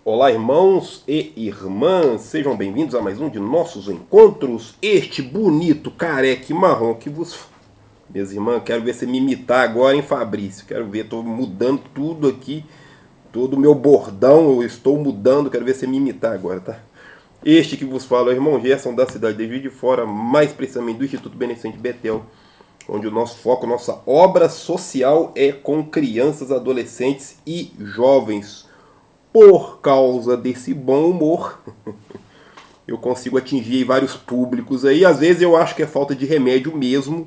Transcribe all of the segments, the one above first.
Olá, irmãos e irmãs, sejam bem-vindos a mais um de nossos encontros. Este bonito careca e marrom que vos... Minhas irmãs, quero ver você me imitar agora, hein, Fabrício? Quero ver, estou mudando tudo aqui, todo o meu bordão, eu estou mudando, quero ver você me imitar agora, tá? Este que vos fala é o irmão Gerson, da cidade de Juiz de Fora, mais precisamente do Instituto Beneficente Betel, onde o nosso foco, nossa obra social é com crianças, adolescentes e jovens. Por causa desse bom humor, eu consigo atingir vários públicos aí. Às vezes eu acho que é falta de remédio mesmo.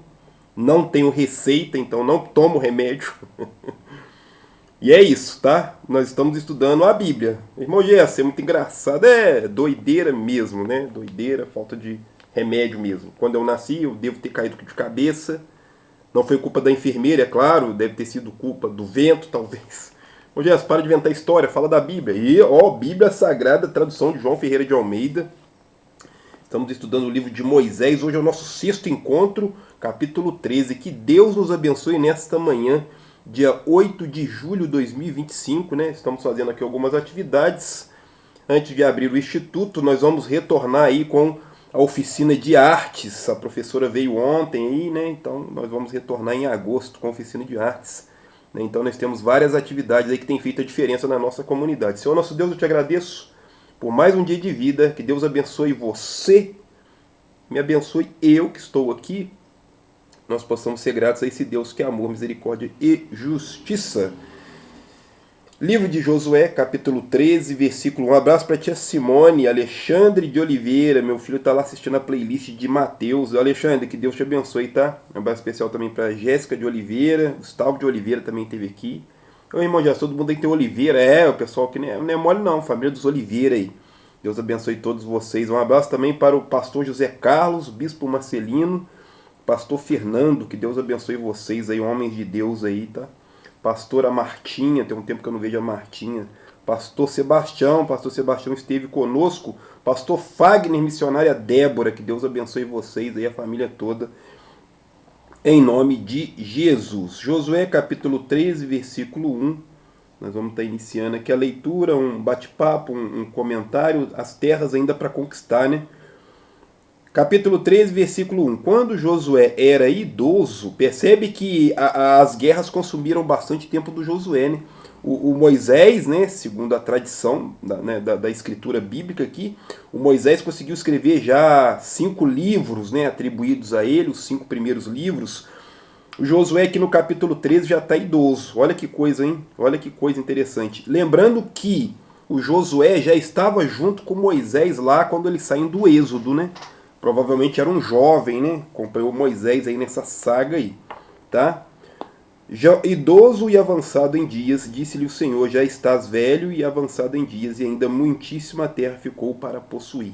Não tenho receita, então não tomo remédio. E é isso, tá? Nós estamos estudando a Bíblia. Irmão Gerson, é muito engraçado. É doideira mesmo, né? Doideira, falta de remédio mesmo. Quando eu nasci, eu devo ter caído de cabeça. Não foi culpa da enfermeira, é claro. Deve ter sido culpa do vento, talvez. Ô Gerson, para de inventar história, fala da Bíblia. E, ó, Bíblia Sagrada, tradução de João Ferreira de Almeida. Estamos estudando o livro de Moisés. Hoje é o nosso sexto encontro, capítulo 13. Que Deus nos abençoe nesta manhã, dia 8 de julho de 2025, né? Estamos fazendo aqui algumas atividades. Antes de abrir o instituto, nós vamos retornar aí com a oficina de artes. A professora veio ontem aí, né? Então nós vamos retornar em agosto com a oficina de artes. Então nós temos várias atividades aí que têm feito a diferença na nossa comunidade. Senhor nosso Deus, eu te agradeço por mais um dia de vida. Que Deus abençoe você, me abençoe eu que estou aqui. Nós possamos ser gratos a esse Deus que é amor, misericórdia e justiça. Livro de Josué, capítulo 13, versículo 1. Um abraço para a tia Simone, Alexandre de Oliveira. Meu filho está lá assistindo a playlist de Mateus. Alexandre, que Deus te abençoe, tá? Um abraço especial também para Jéssica de Oliveira. Gustavo de Oliveira também esteve aqui. Ô, irmão, já todo mundo aí tem Oliveira. É, o pessoal que não é mole não, família dos Oliveira aí. Deus abençoe todos vocês. Um abraço também para o pastor José Carlos, bispo Marcelino, pastor Fernando. Que Deus abençoe vocês aí, homens de Deus aí, tá? Pastora Martinha, tem um tempo que eu não vejo a Martinha. Pastor Sebastião esteve conosco. Pastor Fagner, missionária Débora, que Deus abençoe vocês aí, a família toda, em nome de Jesus. Josué capítulo 13, versículo 1. Nós vamos estar iniciando aqui a leitura, um bate-papo, um comentário, as terras ainda para conquistar, né? Capítulo 13, versículo 1. Quando Josué era idoso, percebe que as guerras consumiram bastante tempo do Josué, né? O Moisés, né, segundo a tradição da escritura bíblica aqui, o Moisés conseguiu escrever já 5 livros, né, atribuídos a ele, os 5 primeiros livros. O Josué aqui no capítulo 13 já está idoso. Olha que coisa, hein? Olha que coisa interessante. Lembrando que o Josué já estava junto com Moisés lá quando eles saem do Êxodo, né? Provavelmente era um jovem, né? Acompanhou Moisés aí nessa saga aí, tá? Já idoso e avançado em dias, disse-lhe o Senhor, já estás velho e avançado em dias, e ainda muitíssima terra ficou para possuir.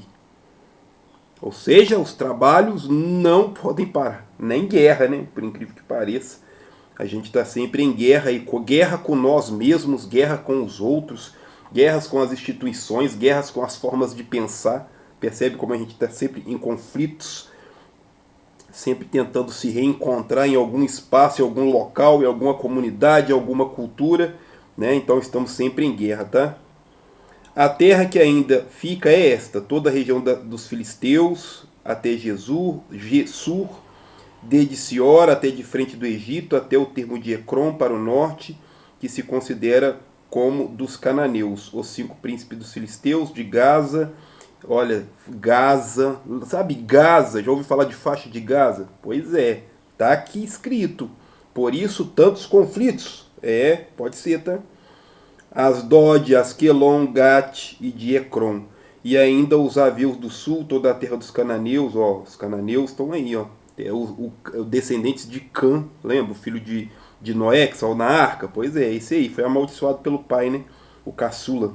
Ou seja, os trabalhos não podem parar, nem guerra, né? Por incrível que pareça. A gente está sempre em guerra, e guerra com nós mesmos, guerra com os outros, guerras com as instituições, guerras com as formas de pensar. Percebe como a gente está sempre em conflitos, sempre tentando se reencontrar em algum espaço, em algum local, em alguma comunidade, em alguma cultura, né? Então estamos sempre em guerra, tá? A terra que ainda fica é esta, toda a região dos filisteus, até Gesur, desde Sior até de frente do Egito, até o termo de Ecrom para o norte, que se considera como dos cananeus, os 5 príncipes dos filisteus, de Gaza. Olha, Gaza, sabe Gaza? Já ouviu falar de faixa de Gaza? Pois é, tá aqui escrito. Por isso tantos conflitos. É, pode ser, tá? Asdod, Asquelon, Gat e de Ecrom. E ainda os avios do sul, toda a terra dos cananeus, ó, os cananeus estão aí, ó. É os descendentes de Cã, lembra? O filho de Noé, que saiu na arca? Pois é, esse aí, foi amaldiçoado pelo pai, né? O caçula.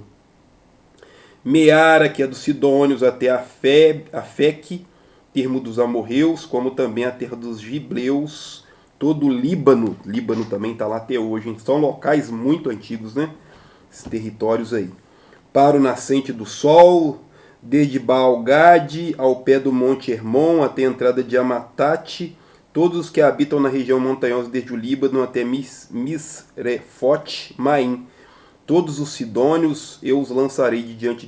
Meara, que é dos Sidônios, até a Feque, termo dos amorreus, como também a terra dos gibleus, todo o Líbano também está lá até hoje, hein? São locais muito antigos, né? Esses territórios aí. Para o nascente do sol, desde Baal-Gade ao pé do Monte Hermon, até a entrada de Amatate, todos os que habitam na região montanhosa desde o Líbano até Misrefote Maim, Todos os sidônios eu os lançarei de diante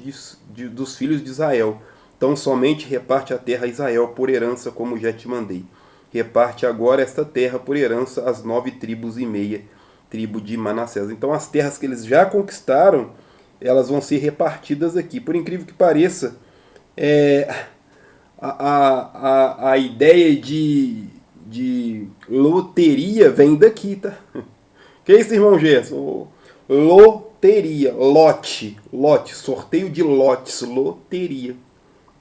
dos filhos de Israel. Então somente reparte a terra a Israel por herança, como já te mandei. Reparte agora esta terra por herança às 9 tribos e meia, tribo de Manassés. Então as terras que eles já conquistaram, elas vão ser repartidas aqui. Por incrível que pareça, a ideia de loteria vem daqui, tá? Que isso, irmão Gerson? Loteria, lote, sorteio de lotes, loteria.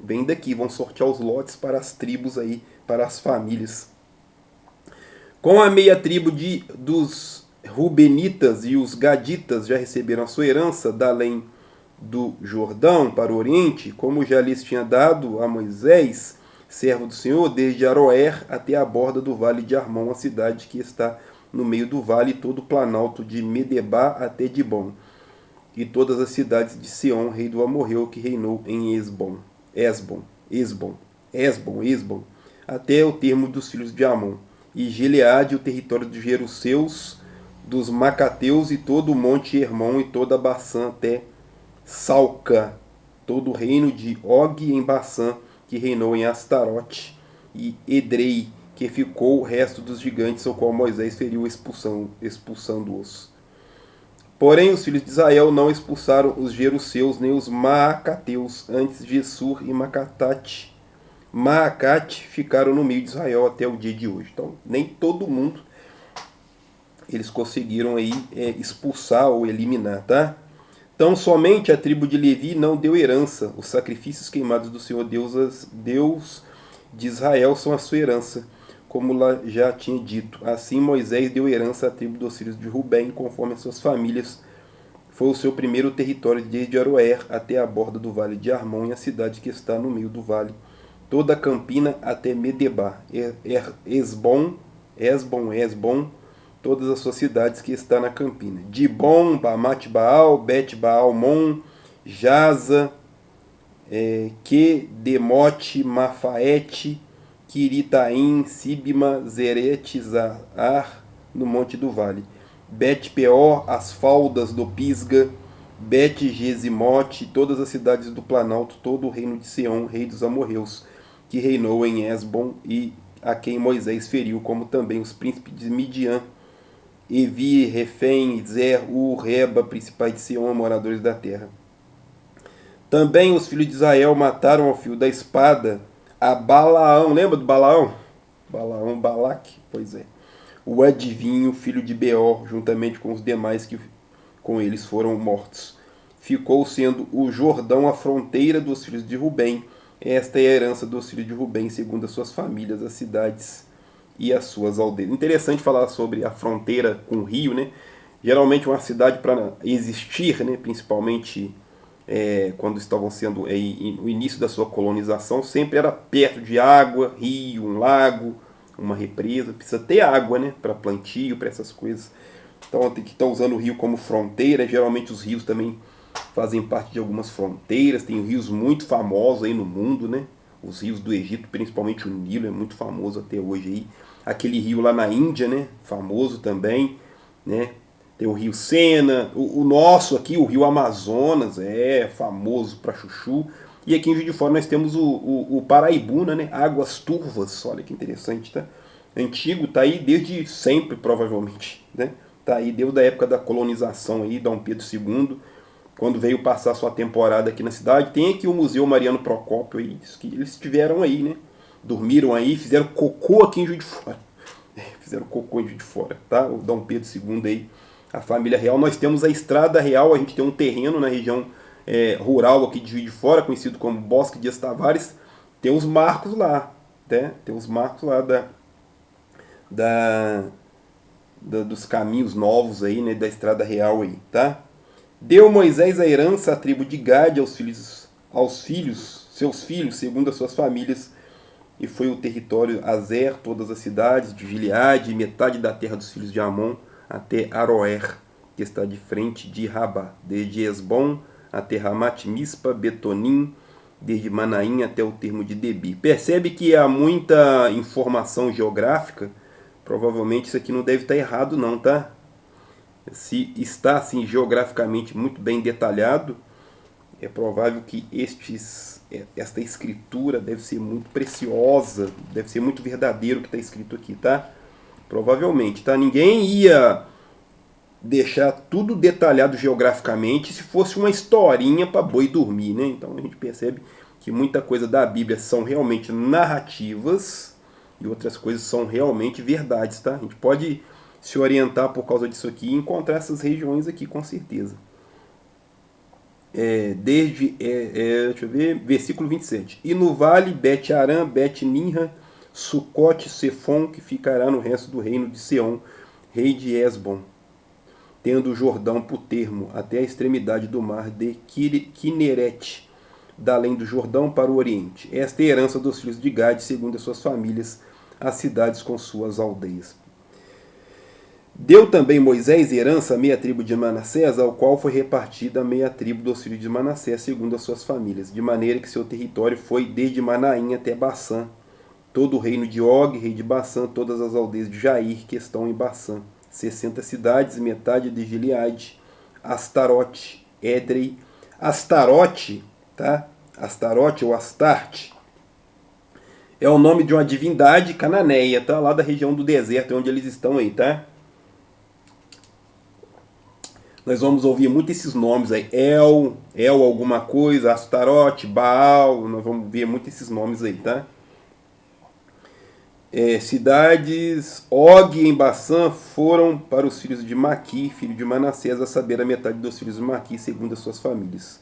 Vem daqui, vão sortear os lotes para as tribos aí, para as famílias. Com a meia tribo dos Rubenitas e os Gaditas já receberam a sua herança da além do Jordão para o Oriente, como já lhes tinha dado a Moisés, servo do Senhor, desde Aroer até a borda do vale de Armon, a cidade que está no meio do vale, todo o planalto de Medebá até Dibon, e todas as cidades de Seom, rei do Amorreu, que reinou em Esbom, até o termo dos filhos de Amon, e Gileade, o território dos Jeruseus, dos Macateus, e todo o monte Hermon, e toda a Baçã até Salca, todo o reino de Og em Baçã, que reinou em Astarote, e Edrei, que ficou o resto dos gigantes, ao qual Moisés feriu expulsando-os. Porém, os filhos de Israel não expulsaram os Jeruseus nem os Maacateus, antes de Sur e Maacate ficaram no meio de Israel até o dia de hoje. Então, nem todo mundo eles conseguiram aí expulsar ou eliminar, tá? Então, somente a tribo de Levi não deu herança. Os sacrifícios queimados do Senhor Deus de Israel são a sua herança, como lá já tinha dito. Assim Moisés deu herança à tribo dos filhos de Rubem, conforme as suas famílias. Foi o seu primeiro território desde Aroer até a borda do vale de Armon, e a cidade que está no meio do vale, toda a campina até Medebá, Esbom, todas as suas cidades que está na campina. Dibon, Bamat Baal, Bet Baalmon, Jaza, Kedemote, Mafaete, Quiritaim, Sibma, Zeretizar, no monte do vale. Bet-peor, as faldas do Pisga, Bet-Gesimote, todas as cidades do Planalto, todo o reino de Seom, rei dos amorreus, que reinou em Esbom, e a quem Moisés feriu, como também os príncipes de Midian, Evi, Refém, Zer, Reba, principais de Seom, moradores da terra. Também os filhos de Israel mataram ao fio da espada a Balaão. Lembra do Balaão? Balaque, pois é. O adivinho, filho de Beor, juntamente com os demais que com eles foram mortos. Ficou sendo o Jordão a fronteira dos filhos de Rubem. Esta é a herança dos filhos de Rubem, segundo as suas famílias, as cidades e as suas aldeias. Interessante falar sobre a fronteira com o rio, né? Geralmente uma cidade para existir, né, principalmente quando estavam sendo no início da sua colonização, sempre era perto de água, rio, um lago, uma represa. Precisa ter água, né, para plantio, para essas coisas. Então tem que estar usando o rio como fronteira. Geralmente os rios também fazem parte de algumas fronteiras. Tem rios muito famosos aí no mundo, né? Os rios do Egito, principalmente o Nilo, é muito famoso até hoje aí. Aquele rio lá na Índia, né, famoso também, né? Tem o rio Sena, o nosso aqui, o rio Amazonas, é famoso para chuchu. E aqui em Juiz de Fora nós temos o Paraibuna, né? Águas Turvas, olha que interessante, tá? Antigo, tá aí desde sempre, provavelmente, né? Tá aí desde a época da colonização aí, Dom Pedro II, quando veio passar sua temporada aqui na cidade. Tem aqui o Museu Mariano Procópio aí, que eles estiveram aí, né? Dormiram aí, fizeram cocô aqui em Juiz de Fora. Fizeram cocô em Juiz de Fora, tá? O Dom Pedro II aí, a família real. Nós temos a Estrada Real, a gente tem um terreno na região rural aqui de Juiz de Fora, conhecido como Bosque Dias Tavares. Tem os marcos lá, né? Tem os marcos lá dos caminhos novos aí, né? Da Estrada Real aí, tá? Deu Moisés a herança à tribo de Gade, seus filhos, segundo as suas famílias, e foi o território Azer, todas as cidades de Gileade, metade da terra dos filhos de Amon, até Aroer, que está de frente de Rabá, desde Esbom até Ramat Mispa, Betonim, desde Manaim até o termo de Debi. Percebe que há muita informação geográfica? Provavelmente isso aqui não deve estar errado não, tá? Se está assim geograficamente muito bem detalhado, é provável que esta escritura deve ser muito preciosa, deve ser muito verdadeiro o que está escrito aqui, tá? Provavelmente, tá? Ninguém ia deixar tudo detalhado geograficamente se fosse uma historinha para boi dormir, né? Então a gente percebe que muita coisa da Bíblia são realmente narrativas e outras coisas são realmente verdades, tá? A gente pode se orientar por causa disso aqui e encontrar essas regiões aqui com certeza. Deixa eu ver, versículo 27. E no vale Bet-Aram, Bet-Ninra, Sucote, Sefon, que ficará no resto do reino de Seom, rei de Esbom, tendo o Jordão por termo, até a extremidade do mar de Kineret, da além do Jordão para o oriente. Esta é a herança dos filhos de Gade, segundo as suas famílias, as cidades com suas aldeias. Deu também Moisés herança à meia tribo de Manassés, ao qual foi repartida a meia tribo dos filhos de Manassés, segundo as suas famílias, de maneira que seu território foi desde Manaim até Bassã, todo o reino de Og, rei de Bassã, todas as aldeias de Jair, que estão em Bassã, 60 cidades, metade de Gileade, Astarote, Edrei. Astarote, tá? Astarote ou Astarte é o nome de uma divindade cananeia, tá? Lá da região do deserto, onde eles estão aí, tá? Nós vamos ouvir muito esses nomes aí, El alguma coisa, Astarote, Baal, nós vamos ver muito esses nomes aí, tá? Cidades, Og em Bassã foram para os filhos de Maqui, filho de Manassés, a saber, a metade dos filhos de Maqui, segundo as suas famílias.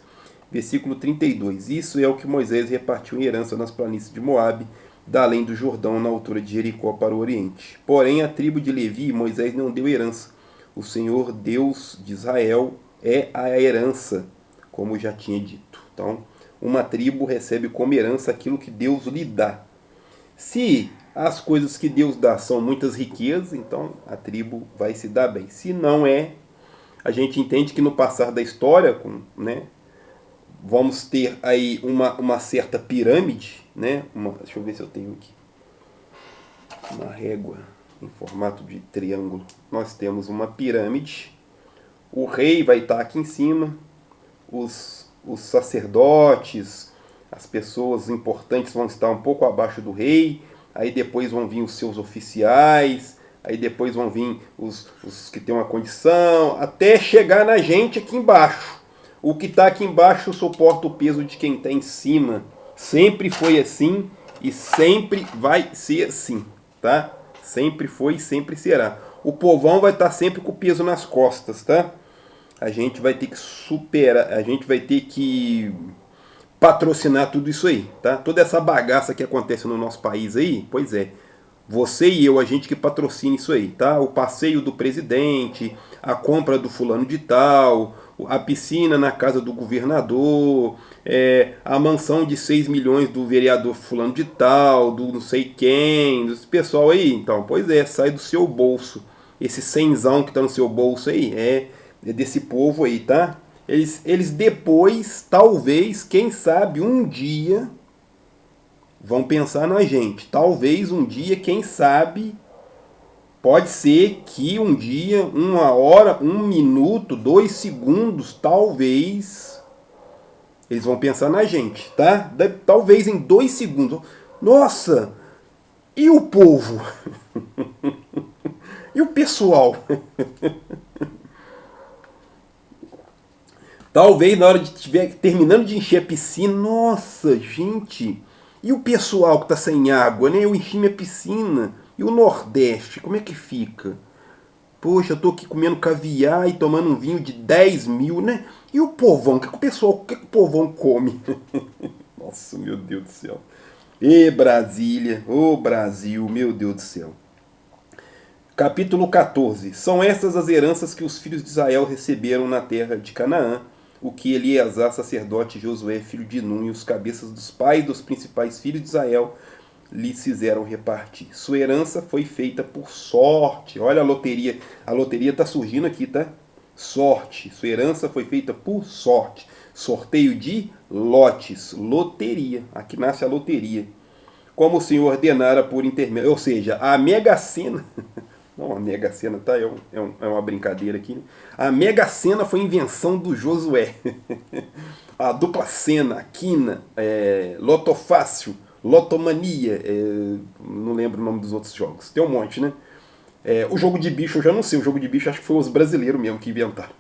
Versículo 32. Isso é o que Moisés repartiu em herança nas planícies de Moabe, da além do Jordão, na altura de Jericó, para o oriente. Porém, a tribo de Levi, Moisés não deu herança. O Senhor Deus de Israel é a herança, como já tinha dito. Então, uma tribo recebe como herança aquilo que Deus lhe dá. Se as coisas que Deus dá são muitas riquezas, então a tribo vai se dar bem. Se não é, a gente entende que no passar da história, né, vamos ter aí uma certa pirâmide, né? Deixa eu ver se eu tenho aqui uma régua em formato de triângulo. Nós temos uma pirâmide, o rei vai estar aqui em cima, os sacerdotes, as pessoas importantes vão estar um pouco abaixo do rei, aí depois vão vir os seus oficiais, aí depois vão vir os que têm uma condição, até chegar na gente aqui embaixo. O que está aqui embaixo suporta o peso de quem está em cima. Sempre foi assim e sempre vai ser assim, tá? Sempre foi e sempre será. O povão vai estar sempre com o peso nas costas, tá? A gente vai ter que superar, a gente vai ter que patrocinar tudo isso aí, tá? Toda essa bagaça que acontece no nosso país aí, pois é, você e eu, a gente que patrocina isso aí, tá? O passeio do presidente, a compra do fulano de tal, a piscina na casa do governador, a mansão de 6 milhões do vereador fulano de tal, do não sei quem, desse pessoal aí. Então, pois é, sai do seu bolso. Esse cenzão que tá no seu bolso aí, é desse povo aí, tá? Eles depois, talvez, quem sabe, um dia, vão pensar na gente. Talvez um dia, quem sabe, pode ser que um dia, 1 hora, 1 minuto, 2 segundos, talvez, eles vão pensar na gente, tá? Talvez em 2 segundos. Nossa, e o povo? E o pessoal? Talvez na hora de estiver terminando de encher a piscina, nossa, gente, e o pessoal que está sem água, né? Eu enchi minha piscina. E o Nordeste, como é que fica? Poxa, eu tô aqui comendo caviar e tomando um vinho de 10 mil, né? E o povão? O que o povão come? Nossa, meu Deus do céu. E Brasília, ô Brasil, meu Deus do céu. Capítulo 14. São estas as heranças que os filhos de Israel receberam na terra de Canaã, o que Eleazar, sacerdote, Josué, filho de Nun, e os cabeças dos pais dos principais filhos de Israel lhes fizeram repartir. Sua herança foi feita por sorte. Olha a loteria. A loteria está surgindo aqui, tá? Sorte. Sua herança foi feita por sorte. Sorteio de lotes. Loteria. Aqui nasce a loteria. Como o Senhor ordenara por intermédio. Ou seja, a Mega Sena Não, a Mega Sena, tá? É uma brincadeira aqui. Né? A Mega Sena foi invenção do Josué. A dupla Sena, Quina, Lotofácil, Lotomania, não lembro o nome dos outros jogos. Tem um monte, né? O jogo de bicho eu já não sei. O jogo de bicho acho que foi os brasileiros mesmo que inventaram.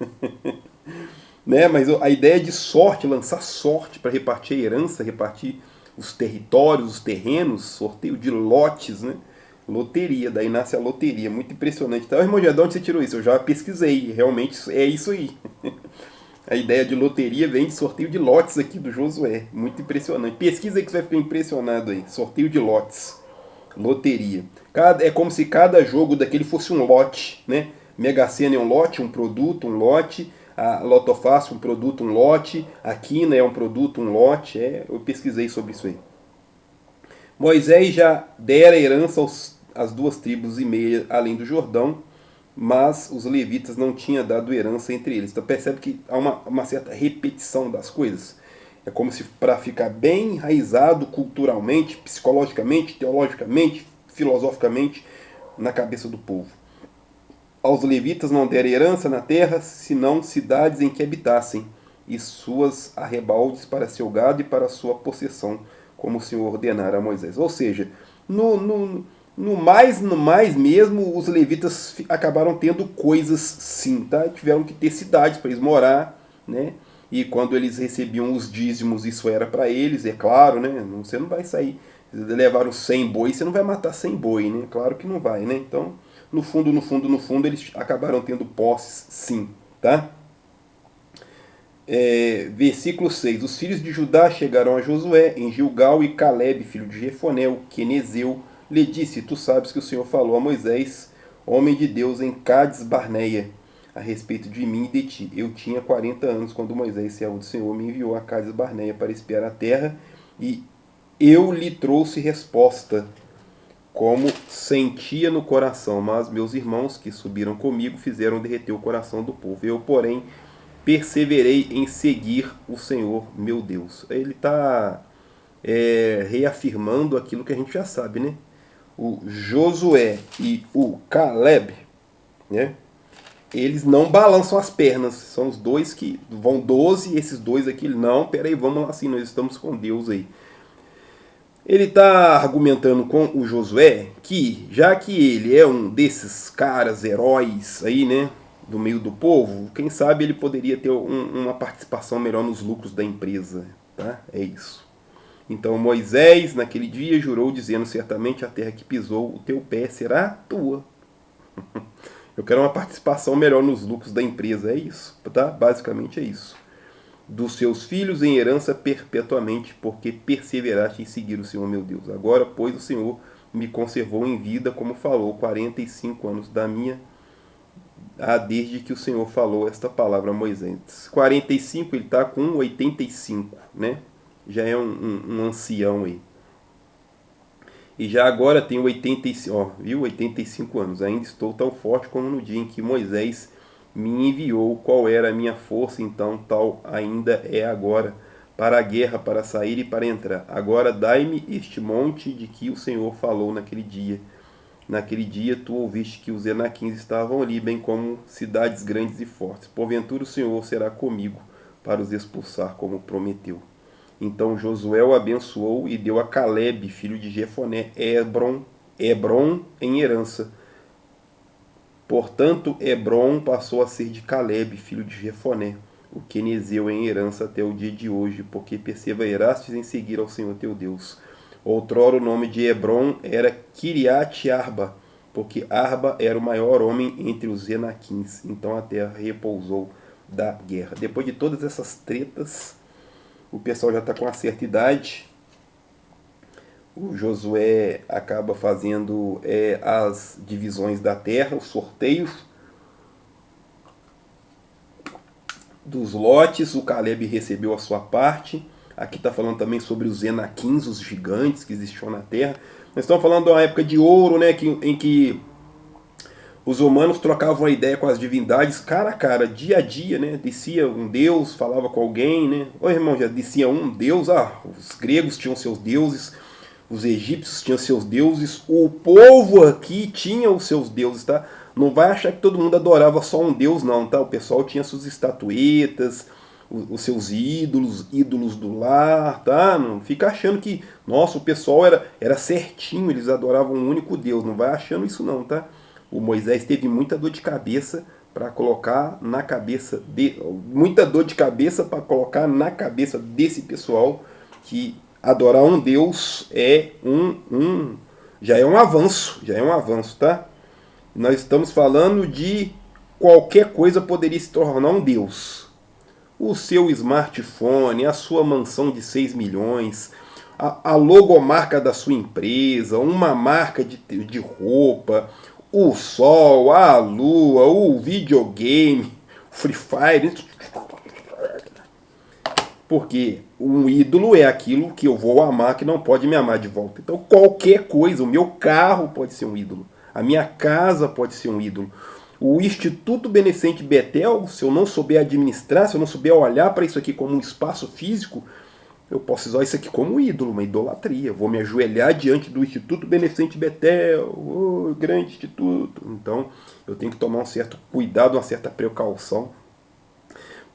Né? Mas a ideia de sorte, lançar sorte para repartir a herança, repartir os territórios, os terrenos, sorteio de lotes, né? Loteria, daí nasce a loteria, muito impressionante. Então, irmão, de onde você tirou isso? Eu já pesquisei, realmente é isso aí. A ideia de loteria vem de sorteio de lotes aqui do Josué, muito impressionante. Pesquisa aí que você vai ficar impressionado aí, sorteio de lotes, loteria. É como se cada jogo daquele fosse um lote, né? Mega Sena é um lote, um produto, um lote. A Lotofácil, um produto, um lote. A Quina é um produto, um lote. Eu pesquisei sobre isso aí. Moisés já dera herança às 2,5 tribos além do Jordão, mas os levitas não tinham dado herança entre eles. Então percebe que há uma certa repetição das coisas. É como se para ficar bem enraizado culturalmente, psicologicamente, teologicamente, filosoficamente na cabeça do povo. Aos levitas não deram herança na terra, senão cidades em que habitassem, e suas arrebaldes para seu gado e para sua possessão, como o Senhor ordenara a Moisés. Ou seja, no mais mesmo, os levitas acabaram tendo coisas sim, tá? Tiveram que ter cidades para eles morar, né? E quando eles recebiam os dízimos, isso era para eles, é claro, né? Você não vai sair, levaram 100 bois, você não vai matar 100 boi, né? Claro que não vai, né? Então, no fundo, eles acabaram tendo posses sim, tá? Versículo 6. Os filhos de Judá chegaram a Josué em Gilgal e Caleb, filho de Jefoné, o quenezeu, lhe disse: Tu sabes que o Senhor falou a Moisés, homem de Deus, em Cádiz Barneia, a respeito de mim e de ti. Eu tinha 40 anos quando Moisés, servo do Senhor, me enviou a Cádiz Barneia para espiar a terra, e eu lhe trouxe resposta, como sentia no coração, mas meus irmãos que subiram comigo fizeram derreter o coração do povo. Eu, porém, perseverei em seguir o Senhor meu Deus. Ele está reafirmando aquilo que a gente já sabe, né? O Josué e o Caleb, né? Eles não balançam as pernas. São os dois que vão 12 e esses dois aqui, não, peraí, vamos lá assim, nós estamos com Deus aí. Ele está argumentando com o Josué que, já que ele é um desses caras, heróis aí, né, do meio do povo, quem sabe ele poderia ter uma participação melhor nos lucros da empresa, tá? É isso. Então Moisés, naquele dia, jurou, dizendo: certamente a terra que pisou o teu pé será tua. Eu quero uma participação melhor nos lucros da empresa, é isso, tá? Basicamente é isso. Dos seus filhos em herança perpetuamente, porque perseveraste em seguir o Senhor meu Deus. Agora, pois, o Senhor me conservou em vida, como falou, 45 anos da minha, desde que o Senhor falou esta palavra a Moisés. 45, ele está com 85, né? Já é um ancião aí. E já agora tenho 85, ó, viu? 85 anos. Ainda estou tão forte como no dia em que Moisés me enviou. Qual era a minha força, então tal ainda é agora, para a guerra, para sair e para entrar. Agora dai-me este monte de que o Senhor falou naquele dia. Naquele dia tu ouviste que os Enaquins estavam ali, bem como cidades grandes e fortes. Porventura o Senhor será comigo para os expulsar, como prometeu. Então Josué o abençoou e deu a Caleb, filho de Jefoné, Hebron em herança. Portanto, Hebron passou a ser de Caleb, filho de Jefoné, o quenezeu, em herança até o dia de hoje, porque perseverastes em seguir ao Senhor teu Deus. Outrora o nome de Hebron era Kiriat Arba, porque Arba era o maior homem entre os Enaquins. Então a terra repousou da guerra. Depois de todas essas tretas, o pessoal já está com uma certa idade. O Josué acaba fazendo as divisões da terra, os sorteios dos lotes. O Caleb recebeu a sua parte. Aqui está falando também sobre os Enaquins, os gigantes que existiam na terra. Nós estamos falando de uma época de ouro, né, em que os humanos trocavam a ideia com as divindades cara a cara, dia a dia, né? Descia um deus, falava com alguém, né? Ô irmão, já descia um deus, os gregos tinham seus deuses, Os egípcios tinham seus deuses, o povo aqui tinha os seus deuses, tá? Não vai achar que todo mundo adorava só um deus, não, tá? O pessoal tinha suas estatuetas, os seus ídolos, ídolos do lar, tá? Não fica achando que, nossa, o pessoal era certinho, eles adoravam um único deus. Não vai achando isso, não, tá? O Moisés teve muita dor de cabeça para colocar na cabeça muita dor de cabeça para colocar na cabeça desse pessoal que adorar um Deus já é um avanço, tá? Nós estamos falando de qualquer coisa poderia se tornar um Deus. O seu smartphone, a sua mansão de 6 milhões, a logomarca da sua empresa, uma marca de roupa, o sol, a lua, o videogame, Free Fire. Porque um ídolo é aquilo que eu vou amar que não pode me amar de volta. Então qualquer coisa, o meu carro pode ser um ídolo, a minha casa pode ser um ídolo. O Instituto Beneficente Betel, se eu não souber administrar, se eu não souber olhar para isso aqui como um espaço físico, eu posso usar isso aqui como um ídolo, uma idolatria. Vou me ajoelhar diante do Instituto Beneficente Betel, oh, grande instituto. Então eu tenho que tomar um certo cuidado, uma certa precaução,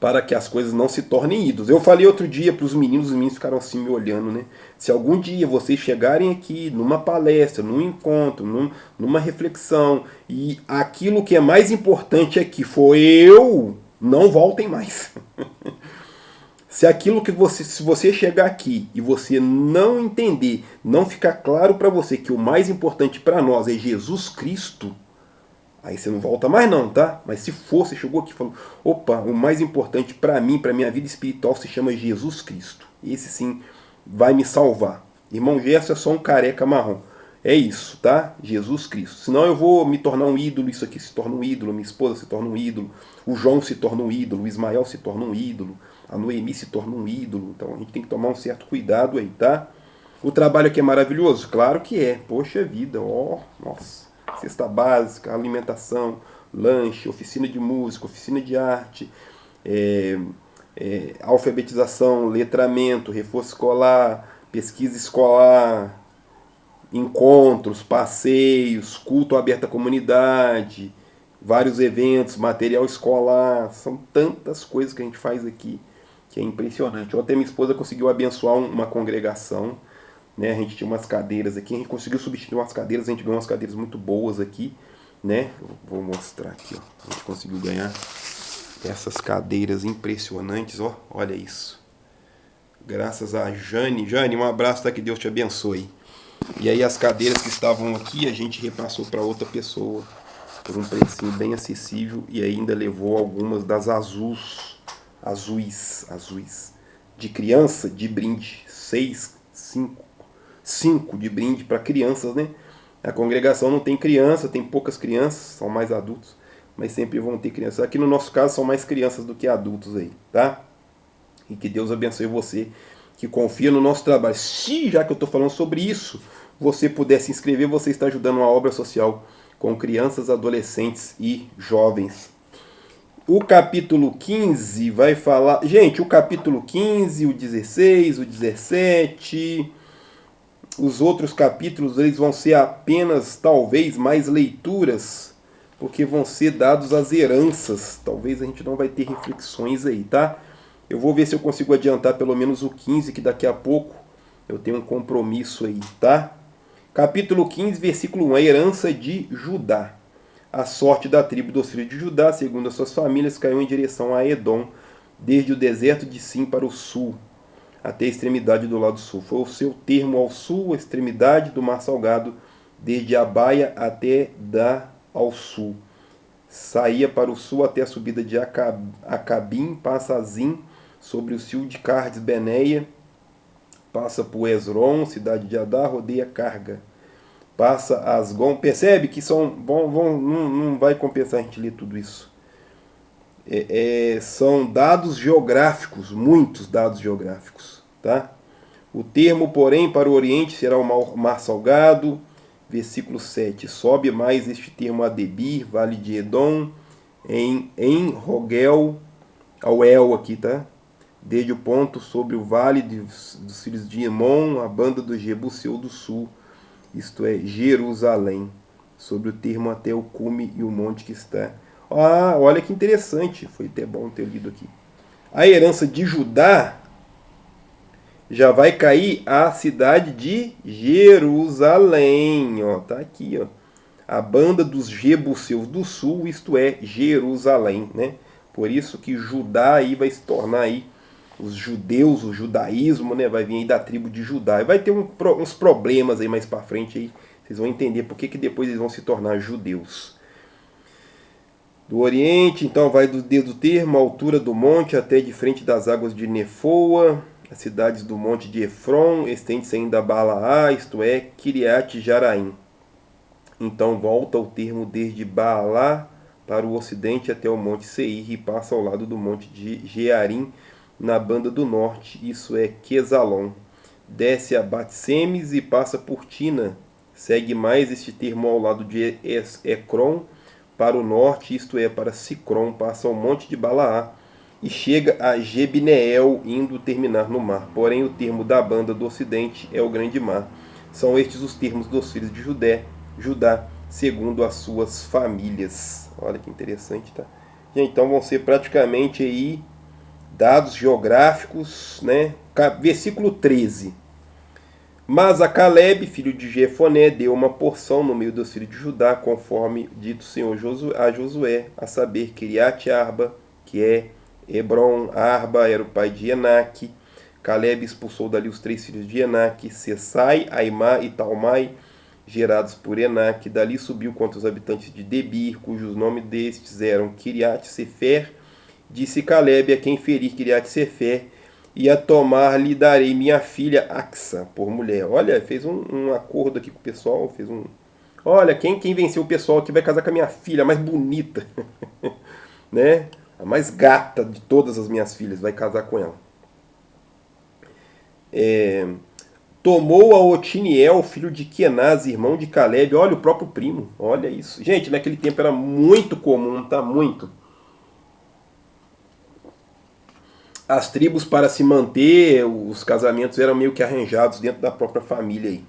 para que as coisas não se tornem ídolos. Eu falei outro dia para os meninos ficaram assim me olhando, né? Se algum dia vocês chegarem aqui numa palestra, num encontro, numa reflexão, e aquilo que é mais importante aqui for eu, não voltem mais. Se você chegar aqui e você não entender, não ficar claro para você que o mais importante para nós é Jesus Cristo, aí você não volta mais não, tá? Mas se for, você chegou aqui e falou, opa, o mais importante para mim, para minha vida espiritual, se chama Jesus Cristo. Esse sim vai me salvar. Irmão Gerson é só um careca marrom. É isso, tá? Jesus Cristo. Senão eu vou me tornar um ídolo, isso aqui se torna um ídolo, minha esposa se torna um ídolo, o João se torna um ídolo, o Ismael se torna um ídolo, a Noemi se torna um ídolo. Então a gente tem que tomar um certo cuidado aí, tá? O trabalho aqui é maravilhoso? Claro que é. Poxa vida, ó, nossa. Cesta básica, alimentação, lanche, oficina de música, oficina de arte, alfabetização, letramento, reforço escolar, pesquisa escolar, encontros, passeios, culto aberto à comunidade, vários eventos, material escolar. São tantas coisas que a gente faz aqui que é impressionante. Ontem minha esposa conseguiu abençoar uma congregação, né? A gente tinha umas cadeiras aqui, a gente conseguiu substituir umas cadeiras, a gente ganhou umas cadeiras muito boas aqui, né? Eu vou mostrar aqui, ó. A gente conseguiu ganhar essas cadeiras impressionantes, ó. Olha isso. Graças a Jane. Jane, um abraço, tá? Que Deus te abençoe. E aí as cadeiras que estavam aqui, a gente repassou para outra pessoa por um precinho bem acessível e ainda levou algumas das azuis de criança de brinde, 5 de brinde para crianças, né? A congregação não tem criança, tem poucas crianças, são mais adultos, mas sempre vão ter crianças. Aqui no nosso caso são mais crianças do que adultos aí, tá? E que Deus abençoe você que confia no nosso trabalho. Se, já que eu estou falando sobre isso, você puder se inscrever, você está ajudando uma obra social com crianças, adolescentes e jovens. O capítulo 15 vai falar... Gente, o capítulo 15, o 16, o 17... Os outros capítulos eles vão ser apenas, talvez, mais leituras, porque vão ser dados as heranças. Talvez a gente não vai ter reflexões aí, tá? Eu vou ver se eu consigo adiantar pelo menos o 15, que daqui a pouco eu tenho um compromisso aí, tá? Capítulo 15, versículo 1, a herança de Judá. A sorte da tribo dos filhos de Judá, segundo as suas famílias, caiu em direção a Edom, desde o deserto de Sim para o sul, até a extremidade do lado sul. Foi o seu termo ao sul, a extremidade do mar salgado, desde a baia até da ao sul. Saía para o sul até a subida de Acabim, passa a Zim, sobre o cio de Cardes Beneia, passa por Esron, cidade de Adar, rodeia Carga. Passa Asgon. Percebe que não vai compensar a gente ler tudo isso. São dados geográficos, muitos dados geográficos, tá? O termo, porém, para o Oriente será o Mar Salgado, versículo 7. Sobe mais este termo a Debir, vale de Edom, em Rogel, ao El aqui, tá? desde o ponto sobre o vale dos filhos de Emon, a banda do Jebuseu do sul, isto é, Jerusalém, sobre o termo até o cume e o monte que está. Ah, olha que interessante, foi até bom ter lido aqui. A herança de Judá já vai cair a cidade de Jerusalém, ó, tá aqui, ó. A banda dos Jebuseus do sul, isto é, Jerusalém, né? Por isso que Judá aí vai se tornar aí os judeus, o judaísmo, né? Vai vir aí da tribo de Judá. E vai ter uns problemas aí mais para frente aí, vocês vão entender por que depois eles vão se tornar judeus. Do Oriente, então, vai do dedo termo, a altura do monte, até de frente das águas de Nefoa, as cidades do monte de Efron, estende-se ainda a Balaá, isto é, Kiriat Jaraim. Então volta o termo desde Baalá para o ocidente até o monte Seir e passa ao lado do monte de Jearim, na banda do norte, isso é Quesalon. Desce a Batsemes e passa por Tina. Segue mais este termo ao lado de Ecrom, para o norte, isto é, para Sicrom, passa ao monte de Balaá e chega a Jebneel, indo terminar no mar. Porém, o termo da banda do ocidente é o grande mar. São estes os termos dos filhos de Judá, segundo as suas famílias. Olha que interessante, tá? Então vão ser praticamente aí dados geográficos, né? Versículo 13. Mas a Caleb, filho de Jefoné, deu uma porção no meio dos filhos de Judá, conforme dito o Senhor a Josué, a saber, Kiriat Arba, que é Hebron. Arba era o pai de Enaque. Caleb expulsou dali os 3 filhos de Enaque, Sessai, Aimá e Talmai, gerados por Enaque. Dali subiu contra os habitantes de Debir, cujos nomes destes eram Kiriat Sefer. Disse Caleb a quem ferir Kiriat Sefer, e a tomar lhe darei minha filha Axa por mulher. Olha, fez um acordo aqui com o pessoal, fez um... Olha, quem venceu o pessoal aqui vai casar com a minha filha, a mais bonita, né? A mais gata de todas as minhas filhas, vai casar com ela. Tomou a Otiniel, filho de Kenaz, irmão de Caleb. Olha, o próprio primo, olha isso. Gente, naquele tempo era muito comum, tá? Muito. As tribos, para se manter, os casamentos eram meio que arranjados dentro da própria família aí.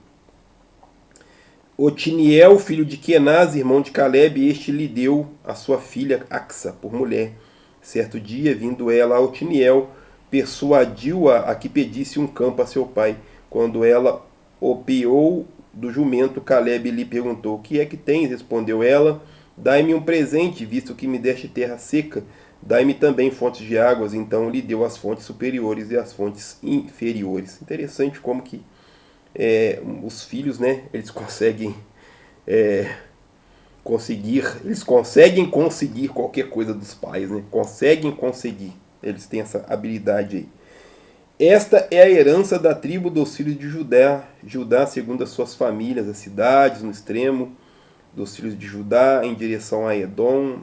Otiniel, filho de Kenaz, irmão de Caleb, este lhe deu a sua filha Axa por mulher. Certo dia, vindo ela a Otiniel, persuadiu-a a que pedisse um campo a seu pai. Quando ela opiou do jumento, Caleb lhe perguntou: "O que é que tens?" Respondeu ela: "Dai-me um presente, visto que me deste terra seca. Dai-me também fontes de águas." Então lhe deu as fontes superiores e as fontes inferiores. Interessante como que os filhos, né, eles conseguem conseguir qualquer coisa dos pais, né? Conseguem conseguir. Eles têm essa habilidade aí. Esta é a herança da tribo dos filhos de Judá segundo as suas famílias, as cidades no extremo dos filhos de Judá, em direção a Edom.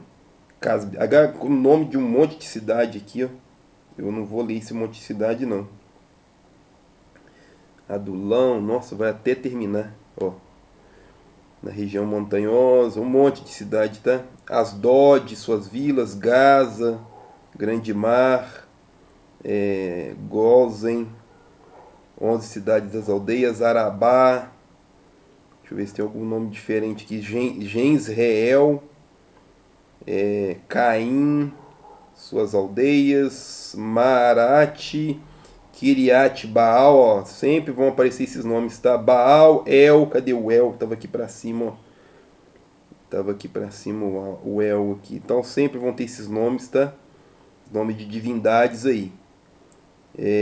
O nome de um monte de cidade aqui, ó. Eu não vou ler esse monte de cidade, não. Adulão, nossa, vai até terminar, ó. Na região montanhosa, um monte de cidade, tá? Asdod, suas vilas, Gaza, Grande Mar, Gozen, 11 cidades das aldeias, Arabá, deixa eu ver se tem algum nome diferente aqui, Jezreel, Caim, suas aldeias, Maarate, Kiriat Baal, ó, sempre vão aparecer esses nomes, tá? Baal, El, cadê o El? Tava aqui pra cima, ó. Tava aqui pra cima o El aqui. Então sempre vão ter esses nomes, tá? Nome de divindades aí.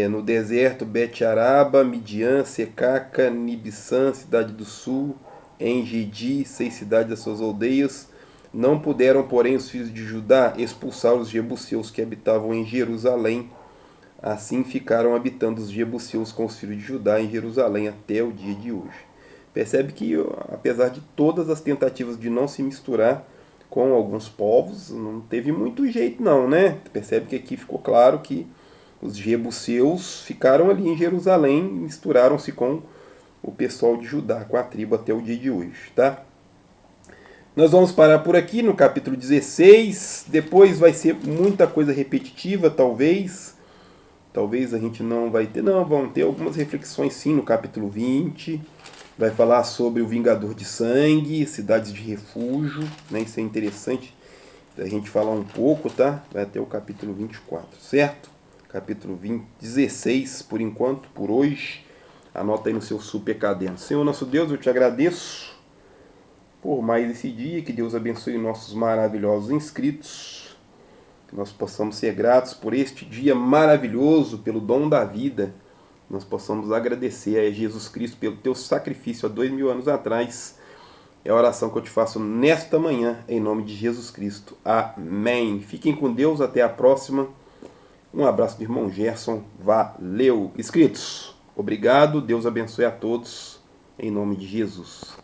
No deserto, Bet-Araba, Midian, Secaca, Nibissã, cidade do sul, Engedi, 6 cidades das suas aldeias. Não puderam, porém, os filhos de Judá expulsar os jebuseus que habitavam em Jerusalém. Assim ficaram habitando os jebuseus com os filhos de Judá em Jerusalém até o dia de hoje. Percebe que, apesar de todas as tentativas de não se misturar com alguns povos, não teve muito jeito não, né? Percebe que aqui ficou claro que os jebuseus ficaram ali em Jerusalém e misturaram-se com o pessoal de Judá, com a tribo até o dia de hoje, tá? Nós vamos parar por aqui no capítulo 16, depois vai ser muita coisa repetitiva, talvez. Talvez a gente não vai ter, não, vão ter algumas reflexões sim no capítulo 20. Vai falar sobre o Vingador de Sangue, cidades de refúgio, né? Isso é interessante a gente falar um pouco, tá? Vai até o capítulo 24, certo? Capítulo 16, por enquanto, por hoje. Anota aí no seu super caderno. Senhor nosso Deus, eu te agradeço por mais esse dia, que Deus abençoe nossos maravilhosos inscritos, que nós possamos ser gratos por este dia maravilhoso, pelo dom da vida, nós possamos agradecer a Jesus Cristo pelo teu sacrifício há 2000 anos atrás. É a oração que eu te faço nesta manhã, em nome de Jesus Cristo. Amém. Fiquem com Deus, até a próxima. Um abraço do irmão Gerson. Valeu. Inscritos, obrigado. Deus abençoe a todos, em nome de Jesus.